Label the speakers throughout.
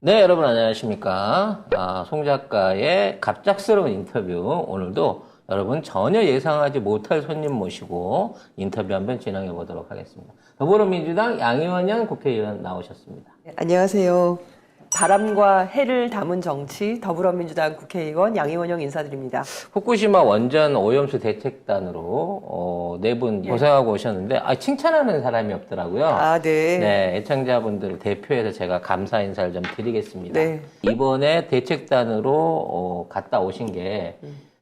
Speaker 1: 네, 여러분 안녕하십니까. 송 작가의 갑작스러운 인터뷰. 오늘도 여러분 전혀 예상하지 못할 손님 모시고 인터뷰 한번 진행해 보도록 하겠습니다. 더불어민주당 양이원영 국회의원 나오셨습니다.
Speaker 2: 네, 안녕하세요. 바람과 해를 담은 정치 더불어민주당 국회의원 양이원영 인사드립니다.
Speaker 1: 후쿠시마 원전 오염수 대책단으로 네 분 고생하고 오셨는데 칭찬하는 사람이 없더라고요.
Speaker 2: 네.
Speaker 1: 네, 애청자분들을 대표해서 제가 감사 인사를 좀 드리겠습니다.
Speaker 2: 네.
Speaker 1: 이번에 대책단으로 갔다 오신 게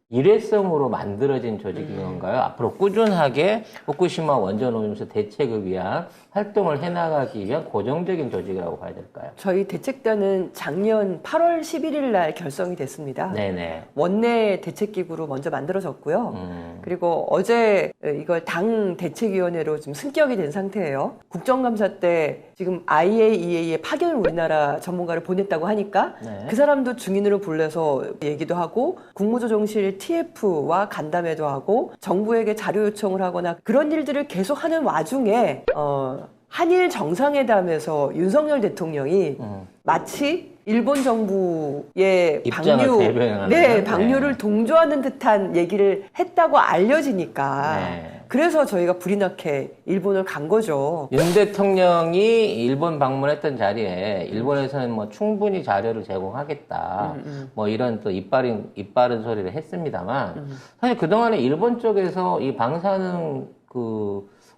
Speaker 1: 일회성으로 만들어진 조직인 건가요? 앞으로 꾸준하게 후쿠시마 원전 오염수 대책을 위한 활동을 해나가기 위한 고정적인 조직이라고 봐야 될까요?
Speaker 2: 저희 대책단은 작년 8월 11일 날 결성이 됐습니다.
Speaker 1: 네네.
Speaker 2: 원내 대책기구로 먼저 만들어졌고요. 그리고 어제 이걸 당 대책위원회로 지금 승격이 된 상태예요. 국정감사 때 지금 IAEA의 파견을 우리나라 전문가를 보냈다고 하니까 그 사람도 증인으로 불러서 얘기도 하고 국무조정실 TF와 간담회도 하고 정부에게 자료 요청을 하거나 그런 일들을 계속 하는 와중에 한일 정상회담에서 윤석열 대통령이 마치 일본 정부의 방류를 동조하는 듯한 얘기를 했다고 알려지니까 그래서 저희가 불이 나게 일본을 간 거죠.
Speaker 1: 윤 대통령이 일본 방문했던 자리에 일본에서는 뭐 충분히 자료를 제공하겠다. 뭐 이런 또 이빠른 소리를 했습니다만 사실 그동안에 일본 쪽에서 이 방사능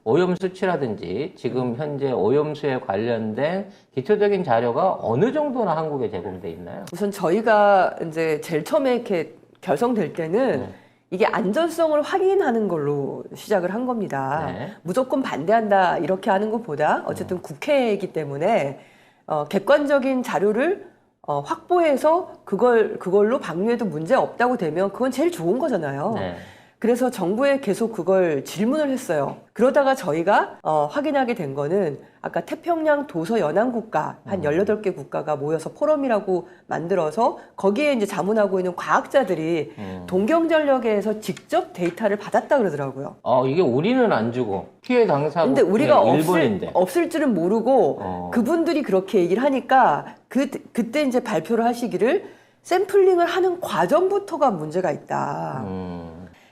Speaker 1: 오염 수치라든지 지금 현재 오염수에 관련된 기초적인 자료가 어느 정도나 한국에 제공돼 있나요?
Speaker 2: 우선 저희가 이제 제일 처음에 이렇게 결성될 때는 이게 안전성을 확인하는 걸로 시작을 한 겁니다. 무조건 반대한다 이렇게 하는 것보다 어쨌든 국회이기 때문에 객관적인 자료를 확보해서 그걸로 방류해도 문제 없다고 되면 그건 제일 좋은 거잖아요. 그래서 정부에 계속 그걸 질문을 했어요. 그러다가 저희가 확인하게 된 거는 아까 태평양 도서 연안국가 한 18개 국가가 모여서 포럼이라고 만들어서 거기에 이제 자문하고 있는 과학자들이 동경전력에서 직접 데이터를 받았다 그러더라고요.
Speaker 1: 이게 우리는 안 주고 피해 당사국
Speaker 2: 근데 우리가
Speaker 1: 일본인데
Speaker 2: 없을 줄은 모르고 그분들이 그렇게 얘기를 하니까 그때 이제 발표를 하시기를 샘플링을 하는 과정부터가 문제가 있다.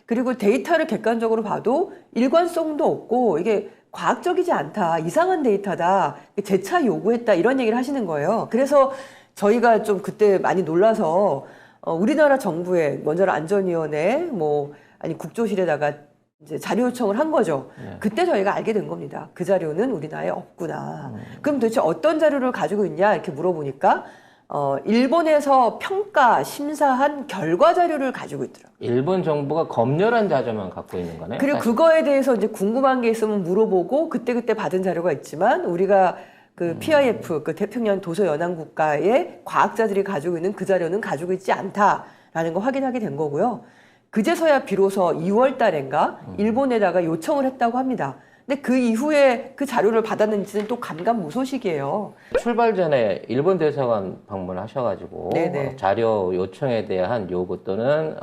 Speaker 2: 그리고 데이터를 객관적으로 봐도 일관성도 없고 이게 과학적이지 않다. 이상한 데이터다. 재차 요구했다. 이런 얘기를 하시는 거예요. 그래서 저희가 좀 그때 많이 놀라서 우리나라 정부에 먼저 안전위원회 국조실에다가 이제 자료 요청을 한 거죠. 그때 저희가 알게 된 겁니다. 그 자료는 우리나라에 없구나. 그럼 도대체 어떤 자료를 가지고 있냐 이렇게 물어보니까 일본에서 평가, 심사한 결과 자료를 가지고 있더라고요.
Speaker 1: 일본 정부가 검열한 자료만 갖고 있는 거네요.
Speaker 2: 그리고
Speaker 1: 사실.
Speaker 2: 그거에 대해서 이제 궁금한 게 있으면 물어보고 그때 받은 자료가 있지만 우리가 그 PIF, 그 태평양 도서 연안국가의 과학자들이 가지고 있는 그 자료는 가지고 있지 않다라는 거 확인하게 된 거고요. 그제서야 비로소 2월 달인가 일본에다가 요청을 했다고 합니다. 근데 그 이후에 그 자료를 받았는지는 또 감감무소식이에요.
Speaker 1: 출발 전에 일본 대사관 방문하셔가지고 자료 요청에 대한 요구 또는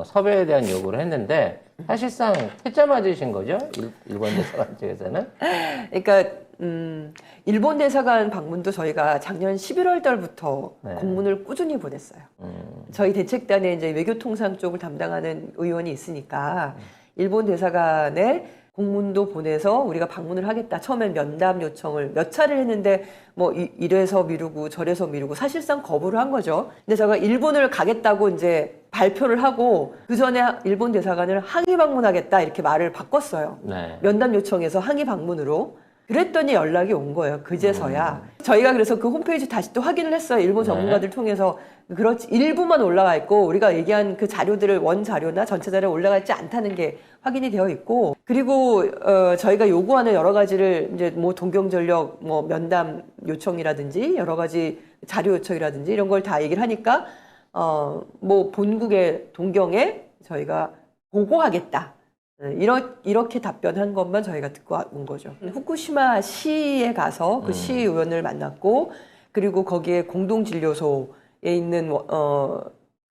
Speaker 1: 섭외에 대한 요구를 했는데 사실상 퇴짜 맞으신 거죠? 일본 대사관 쪽에서는?
Speaker 2: 그러니까 일본 대사관 방문도 저희가 작년 11월 달부터 공문을 꾸준히 보냈어요. 저희 대책단에 이제 외교통상 쪽을 담당하는 의원이 있으니까 일본 대사관에 공문도 보내서 우리가 방문을 하겠다. 처음엔 면담 요청을 몇 차례를 했는데 이래서 미루고 저래서 미루고 사실상 거부를 한 거죠. 근데 제가 일본을 가겠다고 이제 발표를 하고 그 전에 일본 대사관을 항의 방문하겠다 이렇게 말을 바꿨어요. 면담 요청에서 항의 방문으로. 그랬더니 연락이 온 거예요. 그제서야. 저희가 그래서 그 홈페이지 다시 또 확인을 했어요. 일본 전문가들 통해서. 그렇지. 일부만 올라가 있고 우리가 얘기한 그 자료들을 원 자료나 전체 자료에 올라가 있지 않다는 게 확인이 되어 있고 그리고 저희가 요구하는 여러 가지를 이제 동경전력 면담 요청이라든지 여러 가지 자료 요청이라든지 이런 걸 다 얘기를 하니까 본국의 동경에 저희가 보고하겠다. 이렇게 답변한 것만 저희가 듣고 온 거죠. 후쿠시마 시에 가서 그 시의원을 만났고 그리고 거기에 공동진료소에 있는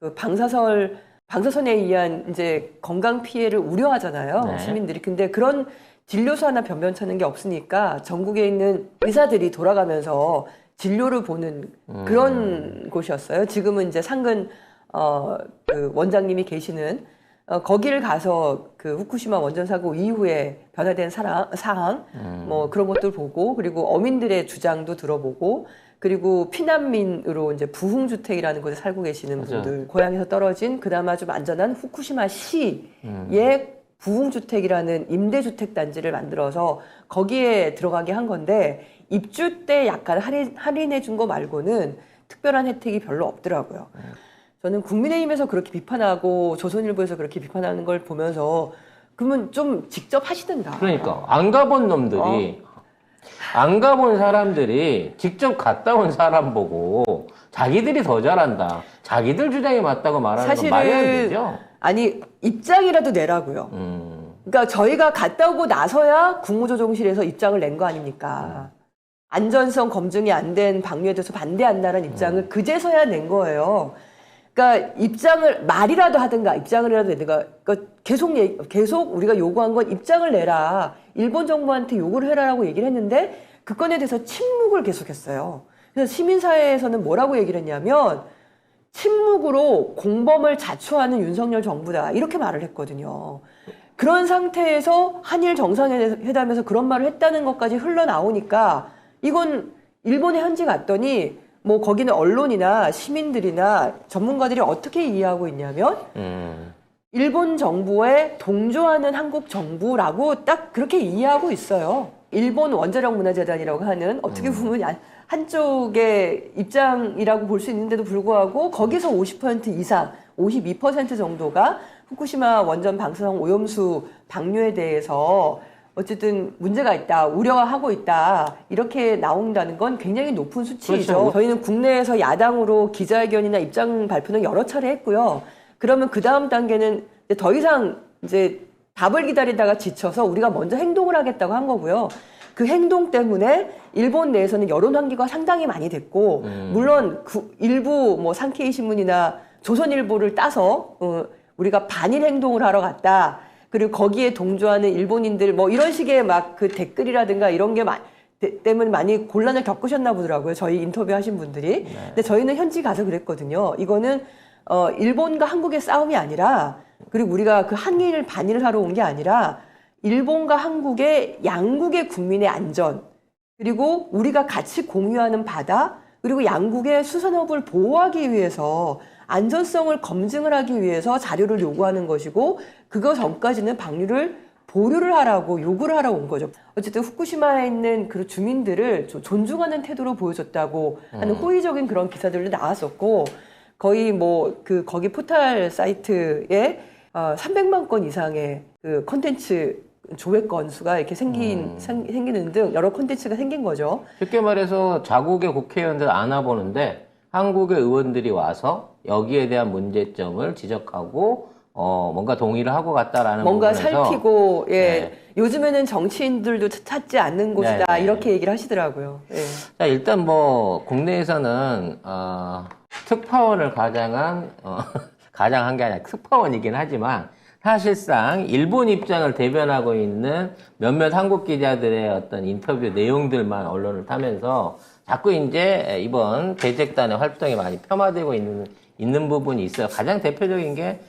Speaker 2: 그 방사선에 의한 이제 건강 피해를 우려하잖아요. 시민들이. 근데 그런 진료소 하나 변변찮은 게 없으니까 전국에 있는 의사들이 돌아가면서 진료를 보는 그런 곳이었어요. 지금은 이제 상근 그 원장님이 계시는 거기를 가서 그 후쿠시마 원전 사고 이후에 변화된 사항 뭐 그런 것들 보고 그리고 어민들의 주장도 들어보고 그리고 피난민으로 이제 부흥주택이라는 곳에 살고 계시는
Speaker 1: 맞아.
Speaker 2: 분들 고향에서 떨어진 그나마 좀 안전한 후쿠시마 시의 부흥주택이라는 임대주택 단지를 만들어서 거기에 들어가게 한 건데 입주 때 약간 할인해 준 거 말고는 특별한 혜택이 별로 없더라고요. 저는 국민의힘에서 그렇게 비판하고 조선일보에서 그렇게 비판하는 걸 보면서 그러면 좀 직접 하시든가.
Speaker 1: 그러니까 안 가본 놈들이 안 가본 사람들이 직접 갔다 온 사람 보고 자기들이 더 잘한다. 자기들 주장이 맞다고 말하는 건 말이 안 되죠.
Speaker 2: 아니 입장이라도 내라고요. 그러니까 저희가 갔다 오고 나서야 국무조정실에서 입장을 낸 거 아닙니까? 안전성 검증이 안 된 방류에 대해서 반대한다는 입장을 그제서야 낸 거예요. 그러니까 입장을 말이라도 하든가 입장을이라도 내든가 그러니까 계속 우리가 요구한 건 입장을 내라. 일본 정부한테 요구를 해라라고 얘기를 했는데 그 건에 대해서 침묵을 계속했어요. 그래서 시민사회에서는 뭐라고 얘기를 했냐면 침묵으로 공범을 자초하는 윤석열 정부다 이렇게 말을 했거든요. 그런 상태에서 한일 정상회담에서 그런 말을 했다는 것까지 흘러나오니까 이건 일본에 현지 갔더니 뭐 거기는 언론이나 시민들이나 전문가들이 어떻게 이해하고 있냐면 일본 정부에 동조하는 한국 정부라고 딱 그렇게 이해하고 있어요. 일본 원자력 문화재단이라고 하는 어떻게 보면 한쪽의 입장이라고 볼 수 있는데도 불구하고 거기서 50% 이상, 52% 정도가 후쿠시마 원전 방사성 오염수 방류에 대해서 어쨌든 문제가 있다, 우려하고 있다 이렇게 나온다는 건 굉장히 높은 수치이죠. 그렇죠. 저희는 국내에서 야당으로 기자회견이나 입장 발표는 여러 차례 했고요. 그러면 그 다음 단계는 더 이상 이제 답을 기다리다가 지쳐서 우리가 먼저 행동을 하겠다고 한 거고요. 그 행동 때문에 일본 내에서는 여론 환기가 상당히 많이 됐고 물론 일부 뭐 산케이 신문이나 조선일보를 따서 우리가 반일 행동을 하러 갔다. 그리고 거기에 동조하는 일본인들 뭐 이런 식의 막 그 댓글이라든가 이런 게 때문에 많이 곤란을 겪으셨나 보더라고요. 저희 인터뷰하신 분들이.
Speaker 1: 네.
Speaker 2: 근데 저희는 현지 가서 그랬거든요. 이거는 일본과 한국의 싸움이 아니라 그리고 우리가 그 한일 반일을 하러 온 게 아니라 일본과 한국의 양국의 국민의 안전 그리고 우리가 같이 공유하는 바다 그리고 양국의 수산업을 보호하기 위해서 안전성을 검증을 하기 위해서 자료를 요구하는 것이고 그거 전까지는 방류를 보류를 하라고 요구를 하러 온 거죠. 어쨌든 후쿠시마에 있는 그 주민들을 존중하는 태도로 보여줬다고 하는 호의적인 그런 기사들도 나왔었고 거의 뭐 거기 포털 사이트에 300만 건 이상의 그 콘텐츠 조회 건수가 이렇게 생기는 등 여러 콘텐츠가 생긴 거죠.
Speaker 1: 쉽게 말해서 자국의 국회의원들 안 와보는데 한국의 의원들이 와서 여기에 대한 문제점을 지적하고 뭔가 동의를 하고 갔다라는
Speaker 2: 뭔가
Speaker 1: 부분에서
Speaker 2: 살피고 예
Speaker 1: 네.
Speaker 2: 요즘에는 정치인들도 찾지 않는 곳이다
Speaker 1: 네, 네.
Speaker 2: 이렇게 얘기를 하시더라고요. 예.
Speaker 1: 자, 일단 뭐 국내에서는 특파원을 가장한 게 아니라 특파원이긴 하지만 사실상 일본 입장을 대변하고 있는 몇몇 한국 기자들의 어떤 인터뷰 내용들만 언론을 타면서 자꾸 이제 이번 대책단의 활동이 많이 폄하되고 있는 부분이 있어요. 가장 대표적인 게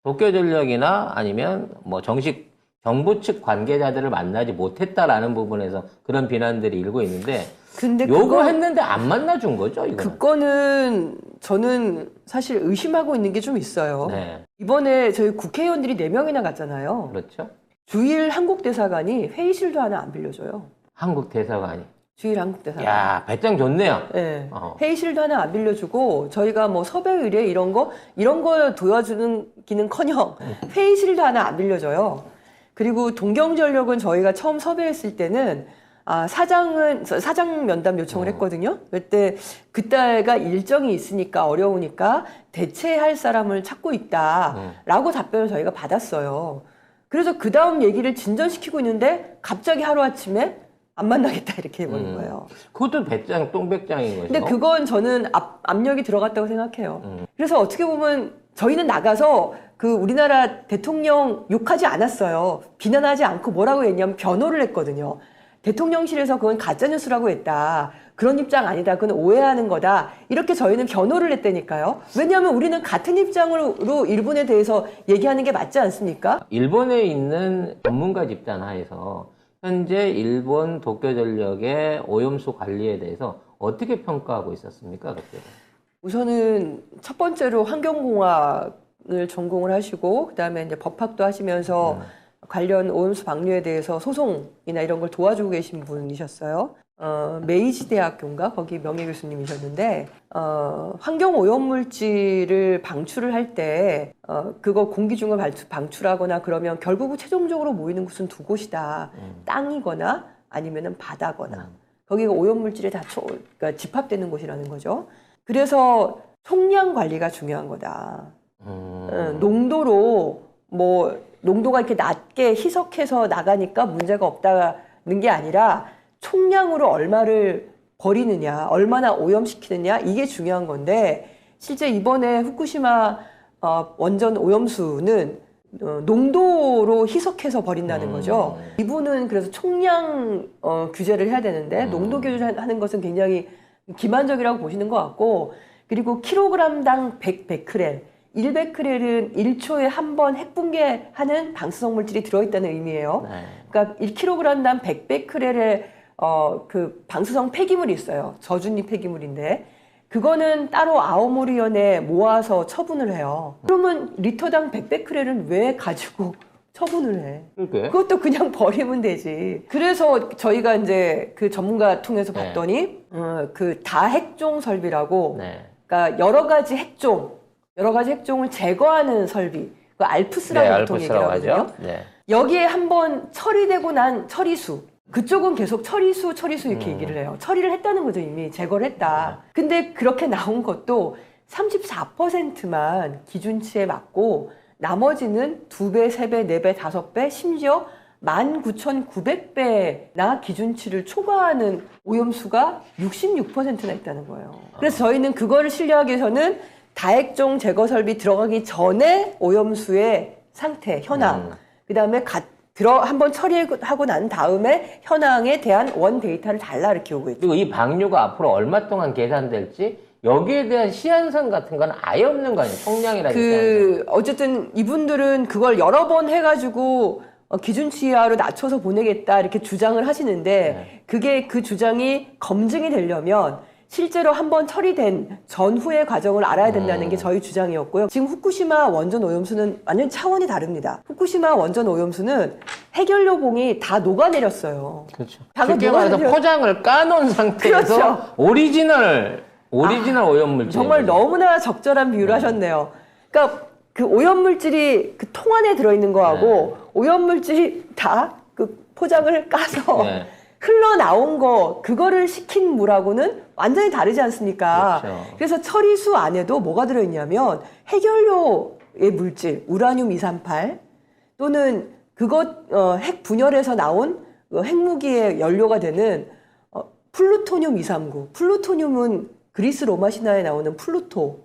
Speaker 1: 도쿄전력이나 아니면 뭐 정식 정부 측 관계자들을 만나지 못했다라는 부분에서 그런 비난들이 일고 있는데
Speaker 2: 근데
Speaker 1: 요구했는데 안 만나준 거죠, 이거.
Speaker 2: 그거는 저는 사실 의심하고 있는 게 좀 있어요.
Speaker 1: 네.
Speaker 2: 이번에 저희 국회의원들이 4명이나 갔잖아요.
Speaker 1: 그렇죠.
Speaker 2: 주일 한국대사관이 회의실도 하나 안 빌려줘요.
Speaker 1: 한국 대사관이.
Speaker 2: 주일 한국대사관.
Speaker 1: 야, 배짱 좋네요.
Speaker 2: 네. 회의실도 하나 안 빌려주고 저희가 뭐 섭외 의뢰 이런 거 도와주는 기는커녕 회의실도 하나 안 빌려줘요. 그리고 동경전력은 저희가 처음 섭외했을 때는 사장 면담 요청을 했거든요. 그때가 일정이 있으니까 어려우니까 대체할 사람을 찾고 있다라고 답변을 저희가 받았어요. 그래서 그 다음 얘기를 진전시키고 있는데 갑자기 하루아침에 안 만나겠다 이렇게 해버린 거예요.
Speaker 1: 그것도 배짱, 똥배짱인 거죠.
Speaker 2: 근데 그건 저는 압력이 들어갔다고 생각해요. 그래서 어떻게 보면 저희는 나가서 그 우리나라 대통령 욕하지 않았어요. 비난하지 않고 뭐라고 했냐면 변호를 했거든요. 대통령실에서 그건 가짜뉴스라고 했다. 그런 입장 아니다. 그건 오해하는 거다. 이렇게 저희는 변호를 했다니까요. 왜냐하면 우리는 같은 입장으로 일본에 대해서 얘기하는 게 맞지 않습니까?
Speaker 1: 일본에 있는 전문가 집단 하에서 현재 일본 도쿄전력의 오염수 관리에 대해서 어떻게 평가하고 있었습니까? 그때? 우선은
Speaker 2: 첫 번째로 환경공학을 전공을 하시고 그다음에 이제 법학도 하시면서 관련 오염수 방류에 대해서 소송이나 이런 걸 도와주고 계신 분이셨어요. 메이지 대학교인가 거기 명예 교수님이셨는데 환경 오염 물질을 방출을 할 때 그거 공기 중을 방출하거나 그러면 결국 최종적으로 모이는 곳은 두 곳이다. 땅이거나 아니면은 바다거나 거기가 오염 물질이 다 그러니까 집합되는 곳이라는 거죠. 그래서 총량 관리가 중요한 거다. 농도로 뭐 농도가 이렇게 낮게 희석해서 나가니까 문제가 없다는 게 아니라 총량으로 얼마를 버리느냐, 얼마나 오염시키느냐 이게 중요한 건데 실제 이번에 후쿠시마 원전 오염수는 농도로 희석해서 버린다는 거죠. 이분은 그래서 총량 규제를 해야 되는데 농도 규제하는 것은 굉장히 기만적이라고 보시는 것 같고 그리고 킬로그램당 100베크렐 1베크렐은 1초에 한 번 핵붕괴하는 방사성 물질이 들어있다는 의미예요.
Speaker 1: 네.
Speaker 2: 그러니까 1kg당 100베크렐의 그 방사성 폐기물이 있어요. 저준위 폐기물인데 그거는 따로 아오모리현에 모아서 처분을 해요. 그러면 리터당 100베크렐은 왜 가지고 처분을 해?
Speaker 1: 그러게.
Speaker 2: 그것도 그냥 버리면 되지. 그래서 저희가 이제 그 전문가 통해서 봤더니 그 다핵종 설비라고
Speaker 1: 네.
Speaker 2: 그러니까 여러 가지 핵종을 제거하는 설비. 그 알프스라고 보통 얘기를 하거든요.
Speaker 1: 네.
Speaker 2: 여기에 한번 처리되고 난 처리수. 그쪽은 계속 처리수 이렇게 얘기를 해요. 처리를 했다는 거죠, 이미. 제거를 했다. 근데 그렇게 나온 것도 34%만 기준치에 맞고 나머지는 2배, 3배, 4배, 5배, 심지어 19,900배나 기준치를 초과하는 오염수가 66%나 있다는 거예요. 그래서 저희는 그거를 신뢰하기 위해서는 다핵종 제거 설비 들어가기 전에 오염수의 상태, 현황, 그다음에 한번 처리하고 난 다음에 현황에 대한 원 데이터를 달라 이렇게 오고 있죠.
Speaker 1: 그리고 이 방류가 앞으로 얼마 동안 계산될지 여기에 대한 시한선 같은 건 아예 없는 거 아니에요? 총량이라는 시한선.
Speaker 2: 어쨌든 이분들은 그걸 여러 번 해가지고 기준치 이하로 낮춰서 보내겠다 이렇게 주장을 하시는데 그게 그 주장이 검증이 되려면 실제로 한번 처리된 전후의 과정을 알아야 된다는 게 저희 주장이었고요. 지금 후쿠시마 원전 오염수는 완전 차원이 다릅니다. 후쿠시마 원전 오염수는 해결료봉이 다 녹아내렸어요.
Speaker 1: 그렇죠.
Speaker 2: 다
Speaker 1: 쉽게 말해서 포장을 까놓은 상태에서
Speaker 2: 그렇죠.
Speaker 1: 오리지널 오염물질.
Speaker 2: 정말 너무나 적절한 비유를 하셨네요. 그러니까 그 오염물질이 그 통 안에 들어있는 거하고 오염물질이 다 그 포장을 까서 흘러나온 거 그거를 식힌 물하고는 완전히 다르지 않습니까?
Speaker 1: 그렇죠.
Speaker 2: 그래서 처리수 안에도 뭐가 들어있냐면 해결료의 물질 우라늄 238 또는 핵 분열에서 나온 핵무기의 연료가 되는 플루토늄 239 플루토늄은 그리스 로마 신화에 나오는 플루토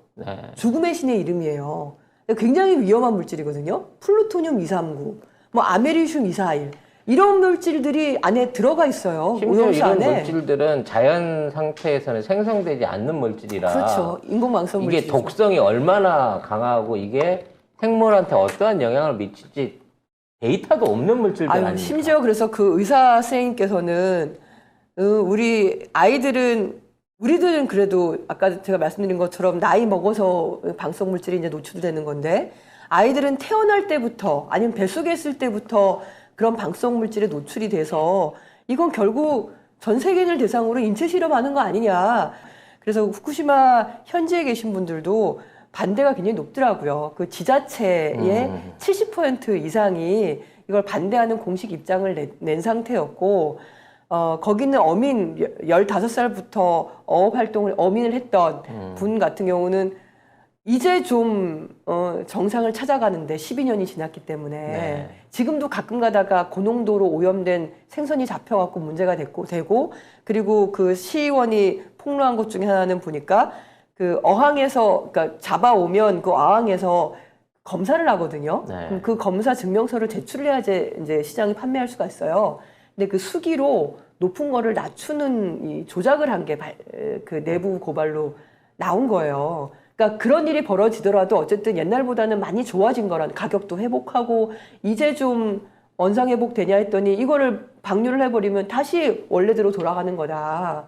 Speaker 2: 죽음의 신의 이름이에요. 굉장히 위험한 물질이거든요. 플루토늄 239 뭐 아메리슘 241 이런 물질들이 안에 들어가 있어요.
Speaker 1: 심지어 이런
Speaker 2: 안에.
Speaker 1: 물질들은 자연 상태에서는 생성되지 않는 물질이라.
Speaker 2: 그렇죠. 인공망성
Speaker 1: 이게
Speaker 2: 물질이죠.
Speaker 1: 독성이 얼마나 강하고 이게 생물한테 어떠한 영향을 미칠지 데이터도 없는 물질들 아닙니까?
Speaker 2: 심지어 그래서 그 의사 선생님께서는 우리들은 그래도 아까 제가 말씀드린 것처럼 나이 먹어서 방사성 물질이 이제 노출되는 건데 아이들은 태어날 때부터 아니면 뱃속에 있을 때부터 그런 방사성 물질에 노출이 돼서 이건 결국 전 세계인을 대상으로 인체 실험하는 거 아니냐. 그래서 후쿠시마 현지에 계신 분들도 반대가 굉장히 높더라고요. 그 지자체의 70% 이상이 이걸 반대하는 공식 입장을 낸 상태였고 거기는 어민 15살부터 어업 활동을 어민을 했던 분 같은 경우는 이제 좀 정상을 찾아가는데 12년이 지났기 때문에 지금도 가끔 가다가 고농도로 오염된 생선이 잡혀갖고 문제가 되고 그리고 그 시의원이 폭로한 것 중에 하나는 보니까 그 어항에서 그러니까 잡아오면 그 어항에서 검사를 하거든요. 그 검사 증명서를 제출을 해야지 이제 시장에 판매할 수가 있어요. 근데 그 수기로 높은 거를 낮추는 이 조작을 한 게 그 내부 고발로 나온 거예요. 그러니까 그런 일이 벌어지더라도 어쨌든 옛날보다는 많이 좋아진 거란, 가격도 회복하고 이제 좀 원상 회복되냐 했더니 이거를 방류를 해버리면 다시 원래대로 돌아가는 거다.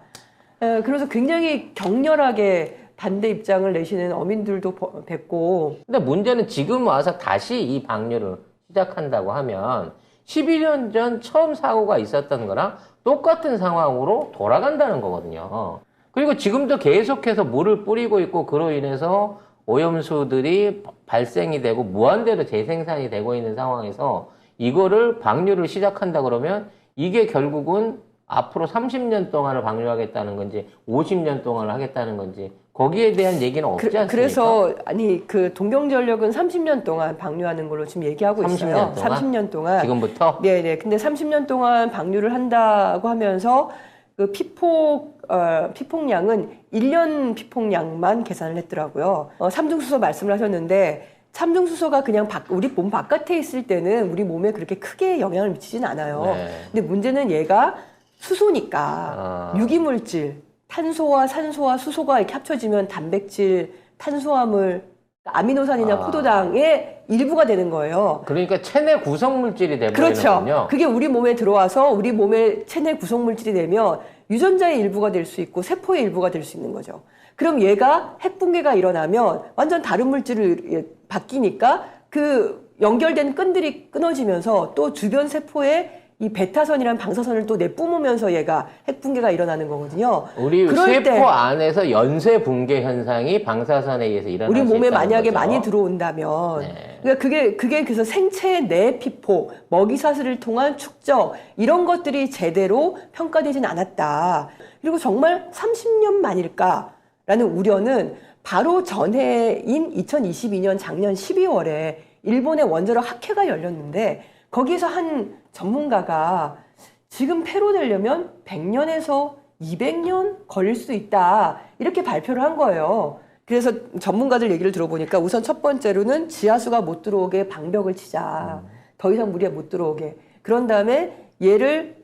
Speaker 2: 그래서 굉장히 격렬하게 반대 입장을 내시는 어민들도 뵙고.
Speaker 1: 근데 문제는 지금 와서 다시 이 방류를 시작한다고 하면 11년 전 처음 사고가 있었던 거랑 똑같은 상황으로 돌아간다는 거거든요. 그리고 지금도 계속해서 물을 뿌리고 있고 그로 인해서 오염수들이 발생이 되고 무한대로 재생산이 되고 있는 상황에서 이거를 방류를 시작한다 그러면 이게 결국은 앞으로 30년 동안을 방류하겠다는 건지 50년 동안을 하겠다는 건지 거기에 대한 얘기는 없지 않습니까?
Speaker 2: 그래서 아니 그 동경전력은 30년 동안 방류하는 걸로 지금 얘기하고
Speaker 1: 30년
Speaker 2: 있어요.
Speaker 1: 동안?
Speaker 2: 30년 동안.
Speaker 1: 지금부터?
Speaker 2: 네네. 근데 30년 동안 방류를 한다고 하면서 그 피폭량은 1년 피폭량만 계산을 했더라고요. 삼중수소 말씀을 하셨는데 삼중수소가 그냥 우리 몸 바깥에 있을 때는 우리 몸에 그렇게 크게 영향을 미치진 않아요.
Speaker 1: 네.
Speaker 2: 근데 문제는 얘가 수소니까 유기물질, 탄소와 산소와 수소가 이렇게 합쳐지면 단백질, 탄수화물, 아미노산이나 포도당의 일부가 되는 거예요.
Speaker 1: 그러니까 체내 구성물질이 되버리는군요.
Speaker 2: 그렇죠. 그게 우리 몸에 들어와서 우리 몸의 체내 구성물질이 되면 유전자의 일부가 될 수 있고 세포의 일부가 될 수 있는 거죠. 그럼 얘가 핵붕괴가 일어나면 완전 다른 물질을 바뀌니까 그 연결된 끈들이 끊어지면서 또 주변 세포에 이 베타선이라는 방사선을 또 내뿜으면서 얘가 핵붕괴가 일어나는 거거든요.
Speaker 1: 우리 세포 안에서 연쇄 붕괴 현상이 방사선에 의해서 일어날 수
Speaker 2: 우리 몸에 만약에
Speaker 1: 거죠.
Speaker 2: 많이 들어온다면,
Speaker 1: 네.
Speaker 2: 그러니까 그게 그래서 생체 내 피폭, 먹이사슬을 통한 축적 이런 것들이 제대로 평가되진 않았다. 그리고 정말 30년 만일까라는 우려는 바로 전해인 2022년 작년 12월에 일본의 원자력 학회가 열렸는데 거기에서 한 전문가가 지금 폐로 되려면 100년에서 200년 걸릴 수 있다. 이렇게 발표를 한 거예요. 그래서 전문가들 얘기를 들어보니까 우선 첫 번째로는 지하수가 못 들어오게 방벽을 치자. 더 이상 물이 못 들어오게. 그런 다음에 얘를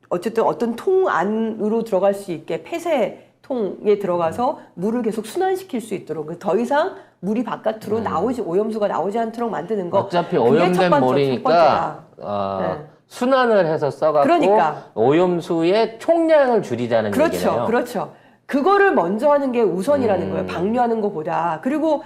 Speaker 2: 어쨌든 어떤 통 안으로 들어갈 수 있게 폐쇄통에 들어가서 물을 계속 순환시킬 수 있도록 더 이상 물이 바깥으로 오염수가 나오지 않도록 만드는 거.
Speaker 1: 어차피 오염된 물이니까 순환을 해서 써갖고
Speaker 2: 그러니까.
Speaker 1: 오염수의 총량을 줄이자는 얘기네요.
Speaker 2: 그렇죠. 그거를 먼저 하는 게 우선이라는 거예요. 방류하는 것보다. 그리고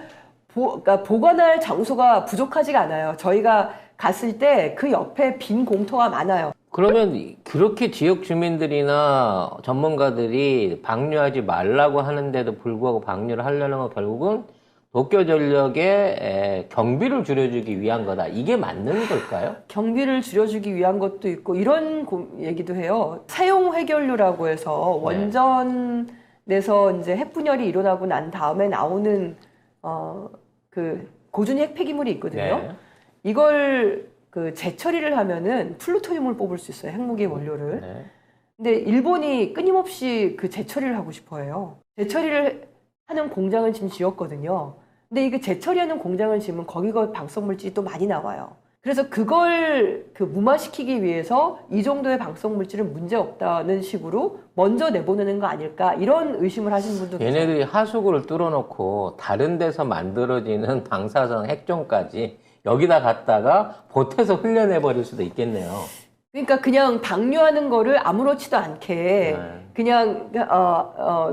Speaker 2: 그러니까 보관할 장소가 부족하지가 않아요. 저희가 갔을 때 그 옆에 빈 공터가 많아요.
Speaker 1: 그러면 그렇게 지역 주민들이나 전문가들이 방류하지 말라고 하는데도 불구하고 방류를 하려는 건 결국은 도쿄전력의 경비를 줄여주기 위한 거다. 이게 맞는 걸까요? 경비를
Speaker 2: 줄여주기 위한 것도 있고 이런 얘기도 해요. 사용 해결료라고 해서 원전에서 이제 핵분열이 일어나고 난 다음에 나오는 그 고준위 핵폐기물이 있거든요.
Speaker 1: 네.
Speaker 2: 이걸 그 재처리를 하면은 플루토늄을 뽑을 수 있어요. 핵무기 원료를.
Speaker 1: 네.
Speaker 2: 근데 일본이 끊임없이 그 재처리를 하고 싶어 해요. 재처리를 하는 공장을 지금 지었거든요. 근데 이게 재처리하는 공장을 지으면 거기가 방사성물질이 또 많이 나와요. 그래서 그걸 무마시키기 위해서 이 정도의 방사성물질은 문제 없다는 식으로 먼저 내보내는 거 아닐까 이런 의심을 하시는 분도 계세요.
Speaker 1: 얘네들이 하수구를 뚫어놓고 다른 데서 만들어지는 방사성 핵종까지 여기다 갖다가 보태서 흘려내버릴 수도 있겠네요.
Speaker 2: 그러니까 그냥 방류하는 거를 아무렇지도 않게 그냥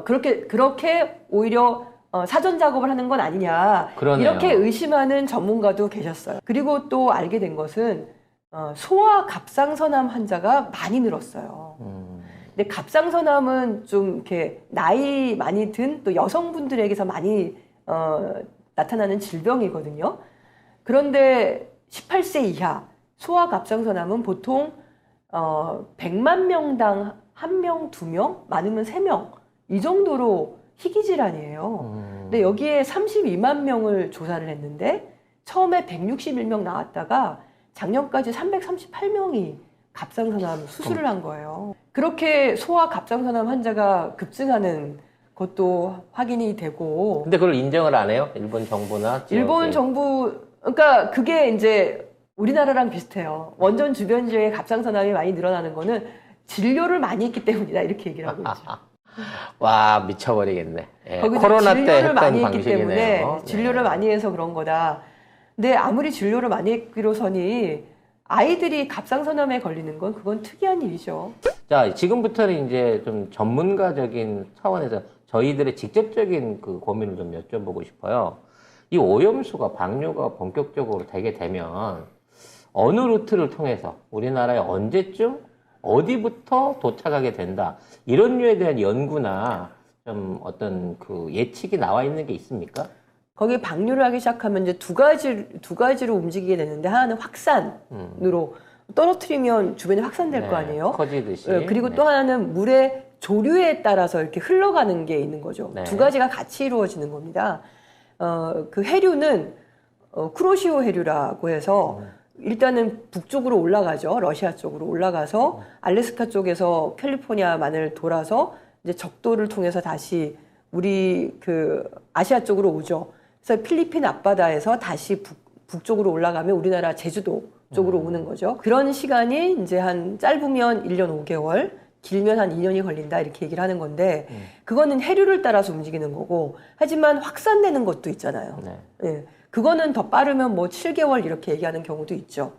Speaker 2: 그렇게 오히려 사전 작업을 하는 건 아니냐.
Speaker 1: 그러네요.
Speaker 2: 이렇게 의심하는 전문가도 계셨어요. 그리고 또 알게 된 것은 소아 갑상선암 환자가 많이 늘었어요. 근데 갑상선암은 좀 이렇게 나이 많이 든 또 여성분들에게서 많이 나타나는 질병이거든요. 그런데 18세 이하 소아 갑상선암은 보통 100만 명당 1명, 2명, 많으면 3명 이 정도로 희귀 질환이에요. 근데 여기에 32만 명을 조사를 했는데 처음에 161명 나왔다가 작년까지 338명이 갑상선암 수술을 한 거예요. 그렇게 소아 갑상선암 환자가 급증하는 것도 확인이 되고.
Speaker 1: 근데 그걸 인정을 안 해요? 일본 정부나?
Speaker 2: 일본 정부, 그러니까 그게 이제 우리나라랑 비슷해요. 원전 주변 지역에 갑상선암이 많이 늘어나는 거는 진료를 많이 했기 때문이다 이렇게 얘기를 하고 있죠.
Speaker 1: 와, 미쳐버리겠네. 예,
Speaker 2: 거기서
Speaker 1: 코로나 때
Speaker 2: 진료를
Speaker 1: 했던
Speaker 2: 많이 했기
Speaker 1: 방식이네요.
Speaker 2: 때문에 진료를
Speaker 1: 네.
Speaker 2: 많이 해서 그런 거다. 근데 아무리 진료를 많이 했기로서니 아이들이 갑상선암에 걸리는 건 그건 특이한 일이죠.
Speaker 1: 자, 지금부터는 이제 좀 전문가적인 차원에서 저희들의 직접적인 그 고민을 좀 여쭤보고 싶어요. 이 오염수가, 방류가 본격적으로 되게 되면 어느 루트를 통해서 우리나라에 언제쯤 어디부터 도착하게 된다. 이런 류에 대한 연구나 좀 어떤 그 예측이 나와 있는 게 있습니까?
Speaker 2: 거기에 방류를 하기 시작하면 이제 두 가지로 움직이게 되는데 하나는 확산으로 떨어뜨리면 주변에 확산될
Speaker 1: 네,
Speaker 2: 거 아니에요.
Speaker 1: 커지듯이.
Speaker 2: 네, 그리고
Speaker 1: 네.
Speaker 2: 또 하나는 물의 조류에 따라서 이렇게 흘러가는 게 있는 거죠.
Speaker 1: 네.
Speaker 2: 두 가지가 같이 이루어지는 겁니다. 그 해류는 쿠로시오 해류라고 해서 일단은 북쪽으로 올라가죠. 러시아 쪽으로 올라가서 알래스카 쪽에서 캘리포니아만을 돌아서 이제 적도를 통해서 다시 우리 그 아시아 쪽으로 오죠. 그래서 필리핀 앞바다에서 다시 북쪽으로 올라가면 우리나라 제주도 쪽으로 오는 거죠. 그런 시간이 이제 한 짧으면 1년 5개월, 길면 한 2년이 걸린다 이렇게 얘기를 하는 건데 그거는 해류를 따라서 움직이는 거고 하지만 확산되는 것도 있잖아요.
Speaker 1: 네.
Speaker 2: 예. 그거는 더 빠르면 뭐 7개월 이렇게 얘기하는 경우도 있죠.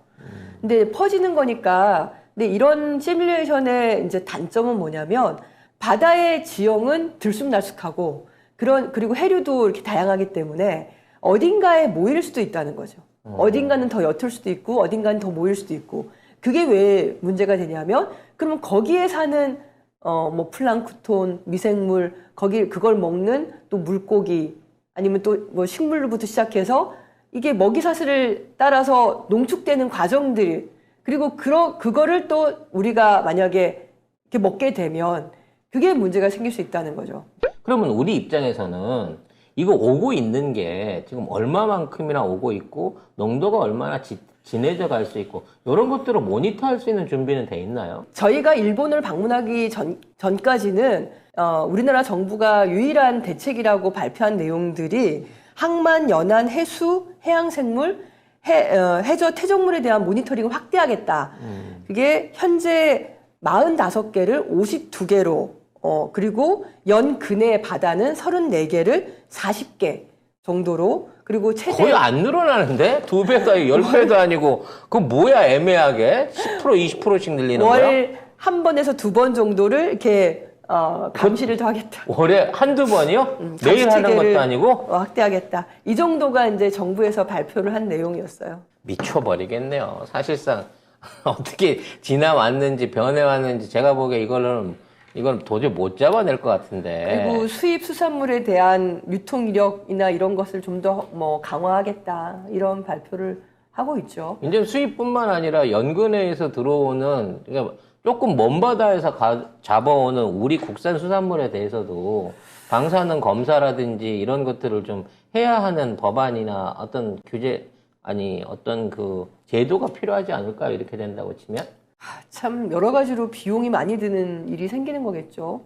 Speaker 2: 근데 퍼지는 거니까 근데 이런 시뮬레이션의 이제 단점은 뭐냐면 바다의 지형은 들쑥날쑥하고 그리고 해류도 이렇게 다양하기 때문에 어딘가에 모일 수도 있다는 거죠. 어딘가는 더 옅을 수도 있고 어딘가는 더 모일 수도 있고 그게 왜 문제가 되냐면 그러면 거기에 사는 뭐 플랑크톤, 미생물 그걸 먹는 또 물고기 아니면 또 뭐 식물로부터 시작해서 이게 먹이 사슬을 따라서 농축되는 과정들 그리고 그거를 또 우리가 만약에 이렇게 먹게 되면 그게 문제가 생길 수 있다는 거죠.
Speaker 1: 그러면 우리 입장에서는 이거 오고 있는 게 지금 얼마만큼이나 오고 있고 농도가 얼마나 진해져 갈 수 있고 이런 것들을 모니터할 수 있는 준비는 돼 있나요?
Speaker 2: 저희가 일본을 방문하기 전까지는 우리나라 정부가 유일한 대책이라고 발표한 내용들이 항만, 연안, 해수, 해양생물, 해저, 퇴적물에 대한 모니터링을 확대하겠다. 그게 현재 45개를 52개로 그리고 연근해 바다는 34개를 40개 정도로 그리고 최대
Speaker 1: 거의 안 늘어나는데? 2배도 아니고 10배도 아니고 그건 뭐야 애매하게 10% 20%씩 늘리는 거야?
Speaker 2: 월 한 번에서 두 번 정도를 이렇게 감시를 더 하겠다.
Speaker 1: 월에 한두 번이요? 매일 하는 것도 아니고?
Speaker 2: 확대하겠다. 이 정도가 이제 정부에서 발표를 한 내용이었어요.
Speaker 1: 미쳐버리겠네요. 사실상 어떻게 지나왔는지 변해왔는지 제가 보기에 이건 도저히 못 잡아낼 것 같은데.
Speaker 2: 그리고 수입 수산물에 대한 유통 이력이나 이런 것을 좀 더 뭐 강화하겠다 이런 발표를 하고 있죠.
Speaker 1: 이제 수입뿐만 아니라 연근해에서 들어오는 그러니까 조금 먼 바다에서 잡아오는 우리 국산 수산물에 대해서도 방사능 검사라든지 이런 것들을 좀 해야 하는 법안이나 어떤 규제 어떤 그 제도가 필요하지 않을까요? 이렇게 된다고 치면?
Speaker 2: 참 여러 가지로 비용이 많이 드는 일이 생기는 거겠죠.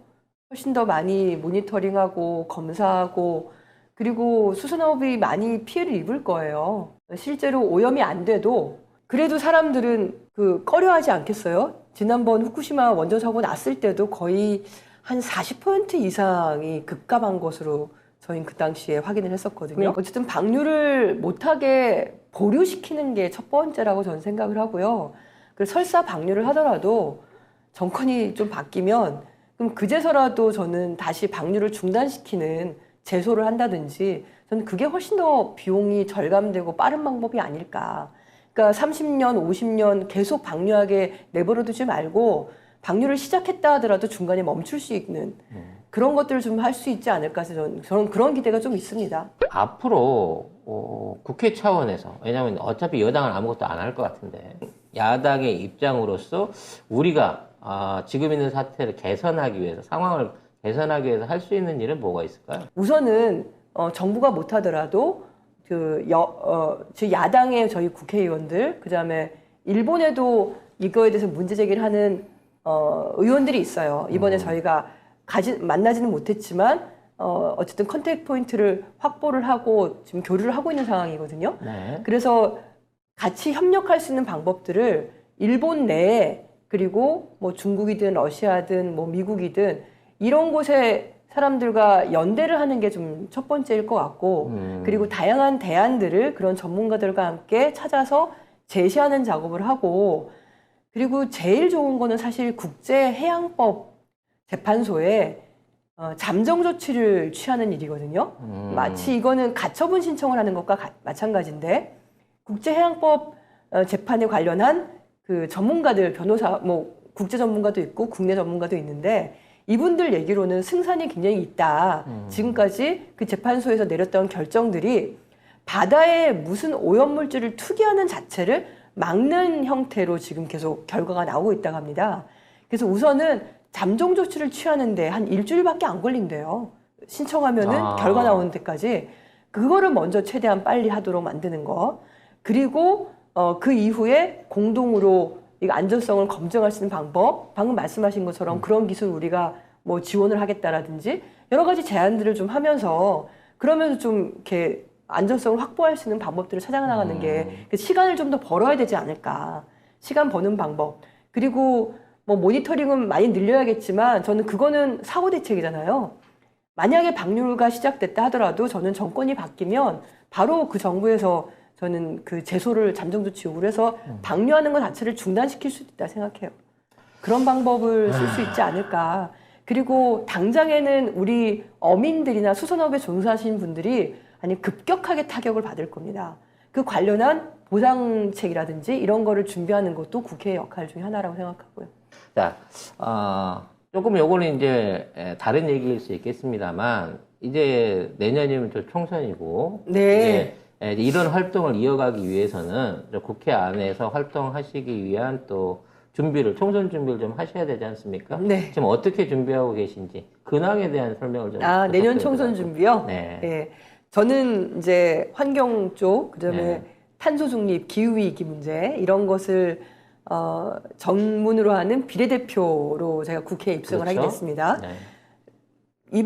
Speaker 2: 훨씬 더 많이 모니터링하고 검사하고 그리고 수산업이 많이 피해를 입을 거예요. 실제로 오염이 안 돼도 그래도 사람들은 꺼려하지 않겠어요? 지난번 후쿠시마 원전 사고 났을 때도 거의 한 40% 이상이 급감한 것으로 저희는 그 당시에 확인을 했었거든요. 어쨌든 방류를 못하게 보류시키는 게 첫 번째라고 저는 생각을 하고요. 그래서 설사 방류를 하더라도 정권이 좀 바뀌면 그럼 그제서라도 저는 다시 방류를 중단시키는 제소를 한다든지 저는 그게 훨씬 더 비용이 절감되고 빠른 방법이 아닐까. 그러니까 30년, 50년 계속 방류하게 내버려두지 말고 방류를 시작했다 하더라도 중간에 멈출 수 있는 그런 것들을 좀 할 수 있지 않을까 해서 저는 그런 기대가 좀 있습니다.
Speaker 1: 앞으로 국회 차원에서 왜냐하면 어차피 여당은 아무것도 안 할 것 같은데 야당의 입장으로서 우리가 지금 있는 사태를 개선하기 위해서 상황을 개선하기 위해서 할 수 있는 일은 뭐가 있을까요?
Speaker 2: 우선은 정부가 못하더라도 즉 야당의 저희 국회의원들 그다음에 일본에도 이거에 대해서 문제 제기를 하는 의원들이 있어요. 이번에 저희가 만나지는 못했지만 어쨌든 컨택 포인트를 확보를 하고 지금 교류를 하고 있는 상황이거든요.
Speaker 1: 네.
Speaker 2: 그래서 같이 협력할 수 있는 방법들을 일본 내에 그리고 뭐 중국이든 러시아든 뭐 미국이든 이런 곳에 사람들과 연대를 하는 게 좀 첫 번째일 것 같고, 그리고 다양한 대안들을 그런 전문가들과 함께 찾아서 제시하는 작업을 하고, 그리고 제일 좋은 거는 사실 국제해양법 재판소에 잠정 조치를 취하는 일이거든요. 마치 이거는 가처분 신청을 하는 것과 마찬가지인데, 국제해양법 재판에 관련한 그 전문가들, 변호사, 뭐 국제 전문가도 있고 국내 전문가도 있는데, 이분들 얘기로는 승산이 굉장히 있다. 지금까지 그 재판소에서 내렸던 결정들이 바다에 무슨 오염물질을 투기하는 자체를 막는 형태로 지금 계속 결과가 나오고 있다고 합니다. 그래서 우선은 잠정 조치를 취하는데 한 일주일밖에 안 걸린대요. 신청하면은 결과 나오는 데까지. 그거를 먼저 최대한 빨리 하도록 만드는 거. 그리고 그 이후에 공동으로 이 안전성을 검증할 수 있는 방법, 방금 말씀하신 것처럼 그런 기술 우리가 뭐 지원을 하겠다라든지 여러 가지 제안들을 좀 하면서, 그러면서 좀 이렇게 안전성을 확보할 수 있는 방법들을 찾아나가는 게 시간을 좀 더 벌어야 되지 않을까. 시간 버는 방법. 그리고 뭐 모니터링은 많이 늘려야겠지만 저는 그거는 사후 대책이잖아요. 만약에 방류가 시작됐다 하더라도 저는 정권이 바뀌면 바로 그 정부에서 저는 그 제소를 잠정 조치 요구를 해서 방류하는 것 자체를 중단시킬 수 있다 생각해요. 그런 방법을 쓸 수 있지 않을까. 그리고 당장에는 우리 어민들이나 수산업에 종사하시는 분들이 아니 급격하게 타격을 받을 겁니다. 그 관련한 보상책이라든지 이런 거를 준비하는 것도 국회의 역할 중에 하나라고 생각하고요.
Speaker 1: 자, 조금 요거는 이제 다른 얘기일 수 있겠습니다만, 이제 내년이면 저 총선이고,
Speaker 2: 네.
Speaker 1: 이제 이런 활동을 이어가기 위해서는 국회 안에서 활동하시기 위한 또 총선 준비를 좀 하셔야 되지 않습니까?
Speaker 2: 네.
Speaker 1: 지금 어떻게 준비하고 계신지 근황에 대한 설명을 좀.
Speaker 2: 내년 총선 준비요?
Speaker 1: 네.
Speaker 2: 네. 저는 이제 환경 쪽, 그다음에
Speaker 1: 네. 탄소
Speaker 2: 중립, 기후위기 문제 이런 것을 전문으로 하는 비례대표로 제가 국회에 입성을
Speaker 1: 그렇죠?
Speaker 2: 하게 됐습니다.
Speaker 1: 네.
Speaker 2: 이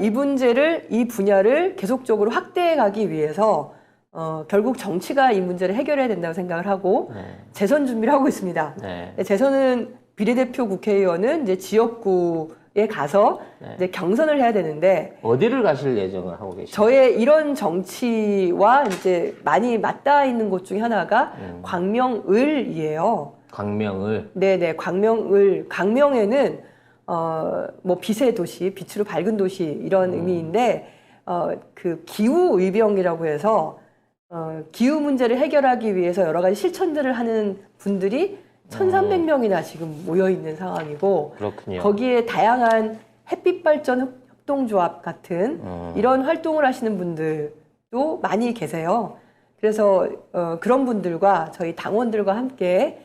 Speaker 2: 문제를, 이 분야를 계속적으로 확대해 가기 위해서 결국 정치가 이 문제를 해결해야 된다고 생각을 하고
Speaker 1: 네.
Speaker 2: 재선 준비를 하고 있습니다.
Speaker 1: 네.
Speaker 2: 재선은 비례대표 국회의원은 이제 지역구에 가서
Speaker 1: 네.
Speaker 2: 이제 경선을 해야 되는데,
Speaker 1: 어디를 가실 예정을 하고 계신가요?
Speaker 2: 저의 이런 정치와 이제 많이 맞닿아 있는 곳 중에 하나가 광명을이에요.
Speaker 1: 광명을.
Speaker 2: 네네, 광명을. 광명에는 뭐 빛의 도시, 빛으로 밝은 도시 이런 의미인데, 그 기후 의병이라고 해서 기후 문제를 해결하기 위해서 여러 가지 실천들을 하는 분들이 1,300명이나 지금 모여 있는 상황이고,
Speaker 1: 그렇군요.
Speaker 2: 거기에 다양한 햇빛 발전 협동조합 같은 이런 활동을 하시는 분들도 많이 계세요. 그래서 그런 분들과 저희 당원들과 함께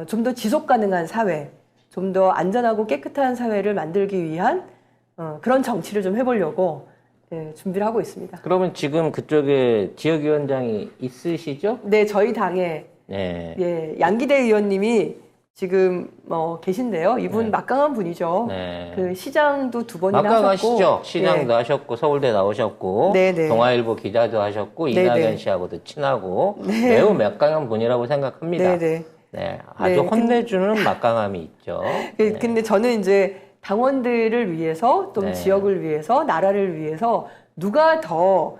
Speaker 2: 좀 더 지속 가능한 사회, 좀 더 안전하고 깨끗한 사회를 만들기 위한 그런 정치를 좀 해보려고 준비를 하고 있습니다.
Speaker 1: 그러면 지금 그쪽에 지역위원장이 있으시죠?
Speaker 2: 네, 저희 당에
Speaker 1: 네.
Speaker 2: 예, 양기대 의원님이 지금 계신데요. 이분
Speaker 1: 네.
Speaker 2: 막강한 분이죠.
Speaker 1: 네.
Speaker 2: 그 시장도 2번이나 하셨고,
Speaker 1: 막강하시죠? 시장도
Speaker 2: 예.
Speaker 1: 하셨고 서울대 나오셨고
Speaker 2: 네네.
Speaker 1: 동아일보 기자도 하셨고
Speaker 2: 네네.
Speaker 1: 이낙연 씨하고도 친하고
Speaker 2: 네.
Speaker 1: 매우 막강한 분이라고 생각합니다.
Speaker 2: 네네.
Speaker 1: 네, 아주
Speaker 2: 네,
Speaker 1: 혼내주는 막강함이 있죠. 네.
Speaker 2: 근데 저는 이제 당원들을 위해서, 또
Speaker 1: 네.
Speaker 2: 지역을 위해서, 나라를 위해서 누가 더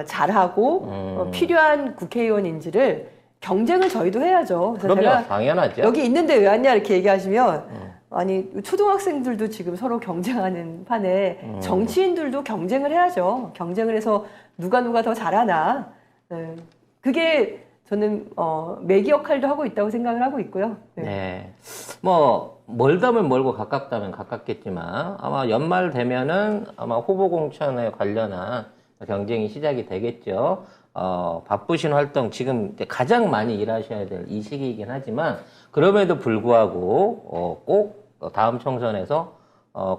Speaker 2: 잘하고 필요한 국회의원인지를 경쟁을 저희도 해야죠. 그래서
Speaker 1: 그럼요,
Speaker 2: 제가
Speaker 1: 당연하죠.
Speaker 2: 여기 있는데 왜 왔냐 이렇게 얘기하시면 아니 초등학생들도 지금 서로 경쟁하는 판에 정치인들도 경쟁을 해야죠. 경쟁을 해서 누가 더 잘하나. 그게 저는 매기 역할도 하고 있다고 생각을 하고 있고요. 네.
Speaker 1: 네. 뭐 멀다면 멀고 가깝다면 가깝겠지만 아마 연말 되면은 아마 후보 공천에 관련한 경쟁이 시작이 되겠죠. 바쁘신 활동 지금 이제 가장 많이 일하셔야 될 이 시기이긴 하지만 그럼에도 불구하고 꼭 다음 총선에서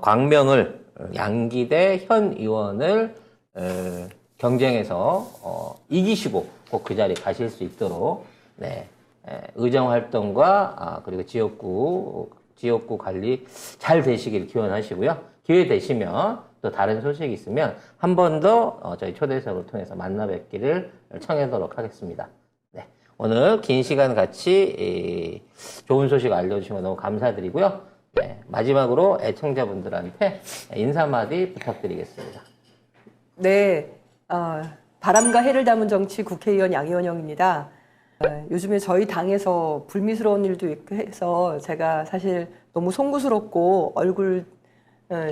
Speaker 1: 광명을 양기대 현 의원을 경쟁해서 이기시고 꼭 그 자리 가실 수 있도록 네, 의정 활동과 그리고 지역구 관리 잘 되시길 기원하시고요. 기회 되시면 또 다른 소식이 있으면 한 번 더 저희 초대석을 통해서 만나 뵙기를 청하도록 하겠습니다. 네, 오늘 긴 시간 같이 좋은 소식 알려주신 거 너무 감사드리고요. 네, 마지막으로 애청자분들한테 인사 한마디 부탁드리겠습니다.
Speaker 2: 네, 바람과 해를 담은 정치 국회의원 양이원영입니다. 요즘에 저희 당에서 불미스러운 일도 있고 해서 제가 사실 너무 송구스럽고 얼굴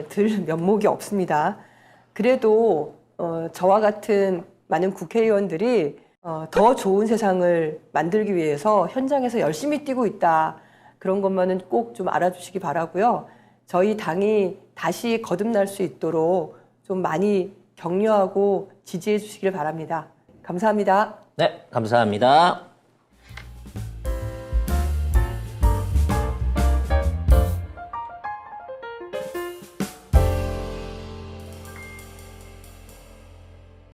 Speaker 2: 들 면목이 없습니다. 그래도 저와 같은 많은 국회의원들이 더 좋은 세상을 만들기 위해서 현장에서 열심히 뛰고 있다. 그런 것만은 꼭 좀 알아주시기 바라고요. 저희 당이 다시 거듭날 수 있도록 좀 많이 격려하고 지지해 주시길 바랍니다. 감사합니다.
Speaker 1: 네, 감사합니다.